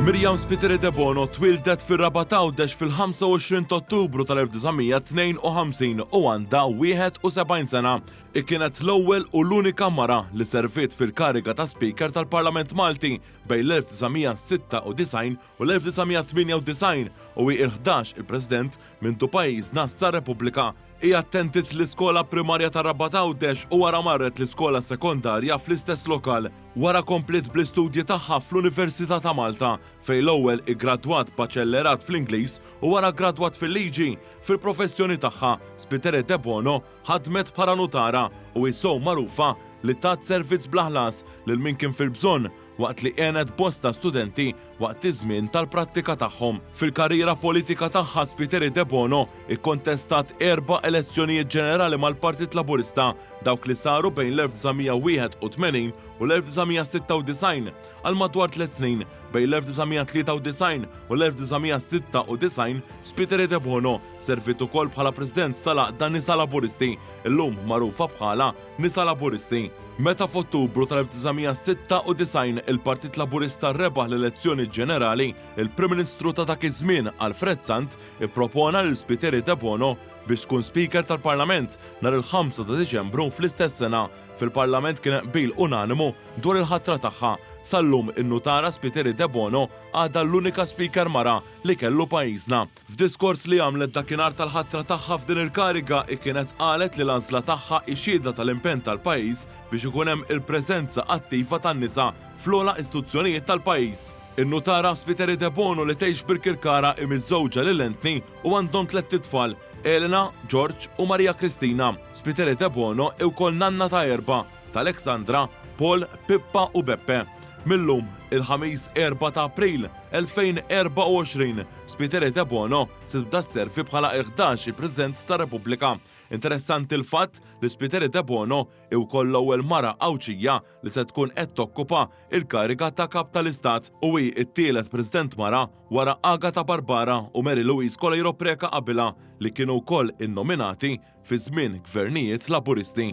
Miriam Spiteri de Bono twildet fir-Rabat Għawdex fil-25 ta' Ottubru tal-1952 u għandha 71 sena. Kienet l-ewwel u l-unika mara li serviet fil-kariga ta' Speaker tal-Parlament Malti bejn l-1996 u l-1998 u hi l-11 il-President minn pajjiżna sar-Repubblika. Hija attendiet l-iskola primarja ta' Rabat Għawdex u wara marret l-iskola sekondarja fl-istess lokal. Wara komplet bl-istudji tagħha fl-Università ta' Malta fejn l-ewwel igradwat b'aċellerat fl-Ingliż u wara gradwat fil-liġi. Fil-professjoni tagħha Spiteri de Bono ħadmet bħala notara u jissew magħrufa li tat servizz bla ħlas lil min kien fil-bżonn waqt li għenet bosta studenti waqt iż-żmien tal-prattika tagħhom. Fil-karriera politika tagħha Spiteri de Bono ikkontestat 4 elezzjonijiet ġenerali mal-Partit Laburista dawk li saru bejn l-1981 u l-1996 għal madwar 3 snin bejn l-1993 u l-1996 Spiteri de Bono servit ukoll bħala President tal-Għaqda Nisa Laburisti, illum magħrufa bħala Nisa Laburisti. Meta f'Ottubru tal-1996 il-Partit Laburista rebaħ l-elezzjoni ġenerali, il-Prim Ministru ta' dak iż-żmien Alfred Sant ippropona lil Spiteri de Bono biex tkun Speaker tal-Parlament nhar il-5 ta' Diċembru fl-istess sena. Fil-Parlament kien qbil unanimu dwar il-ħatra tagħha. Sallum in-notara Spiteri de Bono għadha l-unika Speaker mara li kellu pajjiżna. F'diskors li għamlet dakinhar tal-ħatra tagħha f'din il-kariga kienet qalet li l-għażla tagħha x-xhieda tal-impenn tal-pajjiż biex ikun hemm il-preżenza attiva tan-nisa fl-ogħla istituzzjonijiet tal-pajjiż. In-notara Spiteri de Bono li tgħix bil-Kirkara imiż-żewġa lil Anthony u għandhom 3 tfal, Elena, George u Maria Kristina. Spiteri de Bono wkoll nanna ta' 4 tal-Aleksandra, Paul, Pippa u Beppe. Millum il-ħamis 4 ta' April 2024 Spiteri de Bono tibda sservi bħala 11 il-President tar-Repubblika. Interessanti l-fatt li Spiteri de Bono wkoll l-ewwel mara Awċija li se tkun qed tokkupa il-kariga ta' Kap tal-Istat u hi t-tielet President mara wara Agata Barbara u Mary Louise Colejro Preka qabilha li kienu wkoll innominati fi żmien gvernijiet Laburisti.